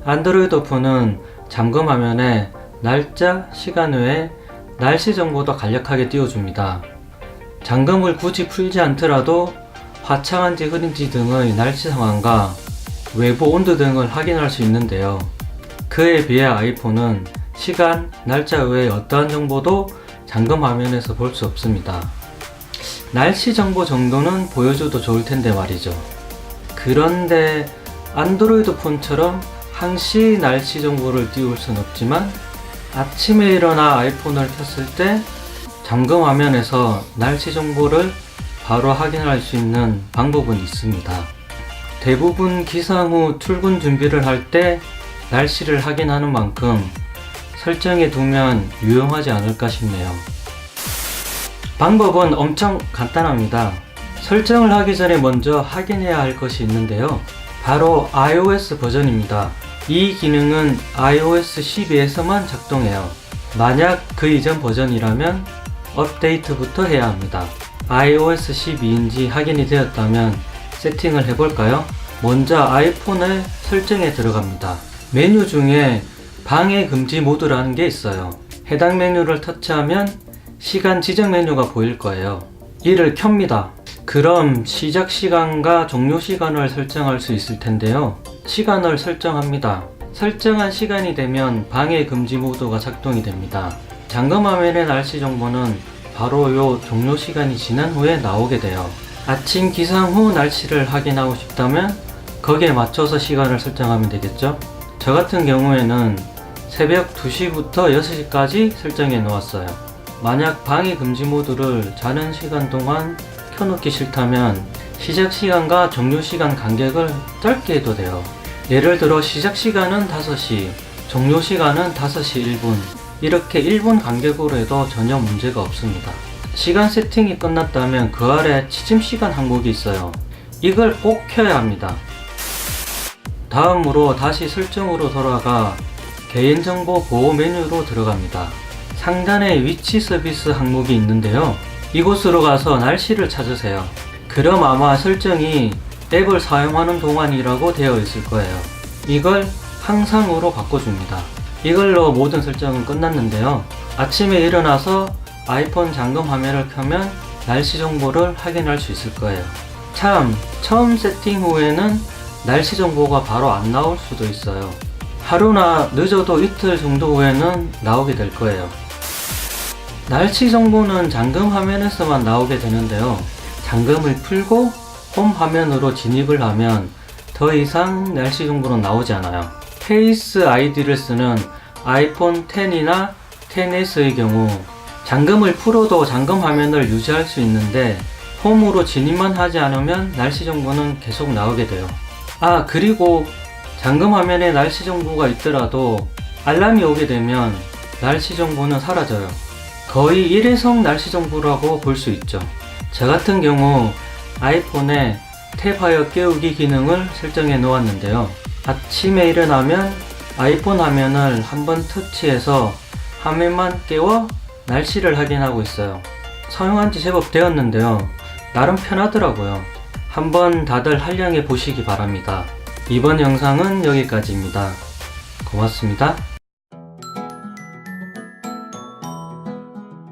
안드로이드 폰은 잠금 화면에 날짜, 시간 외에 날씨 정보도 간략하게 띄워줍니다. 잠금을 굳이 풀지 않더라도 화창한지 흐린지 등의 날씨 상황과 외부 온도 등을 확인할 수 있는데요. 그에 비해 아이폰은 시간, 날짜 외에 어떠한 정보도 잠금 화면에서 볼 수 없습니다. 날씨 정보 정도는 보여줘도 좋을 텐데 말이죠. 그런데 안드로이드 폰처럼 항시 날씨 정보를 띄울 순 없지만 아침에 일어나 아이폰을 켰을 때 잠금 화면에서 날씨 정보를 바로 확인할 수 있는 방법은 있습니다. 대부분 기상 후 출근 준비를 할 때 날씨를 확인하는 만큼 설정해 두면 유용하지 않을까 싶네요. 방법은 엄청 간단합니다. 설정을 하기 전에 먼저 확인해야 할 것이 있는데요. 바로 iOS 버전입니다. 이 기능은 iOS 12에서만 작동해요. 만약 그 이전 버전이라면 업데이트부터 해야 합니다. iOS 12인지 확인이 되었다면 세팅을 해볼까요? 먼저 아이폰의 설정에 들어갑니다. 메뉴 중에 방해 금지 모드라는 게 있어요. 해당 메뉴를 터치하면 시간 지정 메뉴가 보일 거예요. 이를 켭니다. 그럼 시작 시간과 종료 시간을 설정할 수 있을 텐데요. 시간을 설정합니다. 설정한 시간이 되면 방해 금지 모드가 작동이 됩니다. 잠금 화면의 날씨 정보는 바로 요 종료 시간이 지난 후에 나오게 돼요. 아침 기상 후 날씨를 확인하고 싶다면 거기에 맞춰서 시간을 설정하면 되겠죠. 저 같은 경우에는 새벽 2시부터 6시까지 설정해 놓았어요. 만약 방해 금지 모드를 자는 시간 동안 켜놓기 싫다면 시작 시간과 종료 시간 간격을 짧게 해도 돼요. 예를 들어 시작 시간은 5시, 종료 시간은 5시 1분, 이렇게 1분 간격으로 해도 전혀 문제가 없습니다. 시간 세팅이 끝났다면 그 아래 취침 시간 항목이 있어요. 이걸 꼭 켜야 합니다. 다음으로 다시 설정으로 돌아가 개인정보 보호 메뉴로 들어갑니다. 상단에 위치 서비스 항목이 있는데요. 이곳으로 가서 날씨를 찾으세요. 그럼 아마 설정이 앱을 사용하는 동안이라고 되어 있을 거예요. 이걸 항상으로 바꿔줍니다. 이걸로 모든 설정은 끝났는데요. 아침에 일어나서 아이폰 잠금 화면을 켜면 날씨 정보를 확인할 수 있을 거예요. 참, 처음 세팅 후에는 날씨 정보가 바로 안 나올 수도 있어요. 하루나 늦어도 이틀 정도 후에는 나오게 될 거예요. 날씨 정보는 잠금 화면에서만 나오게 되는데요. 잠금을 풀고 홈 화면으로 진입을 하면 더 이상 날씨 정보는 나오지 않아요. 페이스 아이디를 쓰는 아이폰 X이나 XS의 경우 잠금을 풀어도 잠금 화면을 유지할 수 있는데 홈으로 진입만 하지 않으면 날씨 정보는 계속 나오게 돼요. 그리고 잠금 화면에 날씨 정보가 있더라도 알람이 오게 되면 날씨 정보는 사라져요. 거의 일회성 날씨 정보라고 볼 수 있죠. 저 같은 경우 아이폰에 탭하여 깨우기 기능을 설정해 놓았는데요. 아침에 일어나면 아이폰 화면을 한번 터치해서 화면만 깨워 날씨를 확인하고 있어요. 사용한 지 제법 되었는데요. 나름 편하더라고요. 한번 다들 활용해 보시기 바랍니다. 이번 영상은 여기까지입니다. 고맙습니다.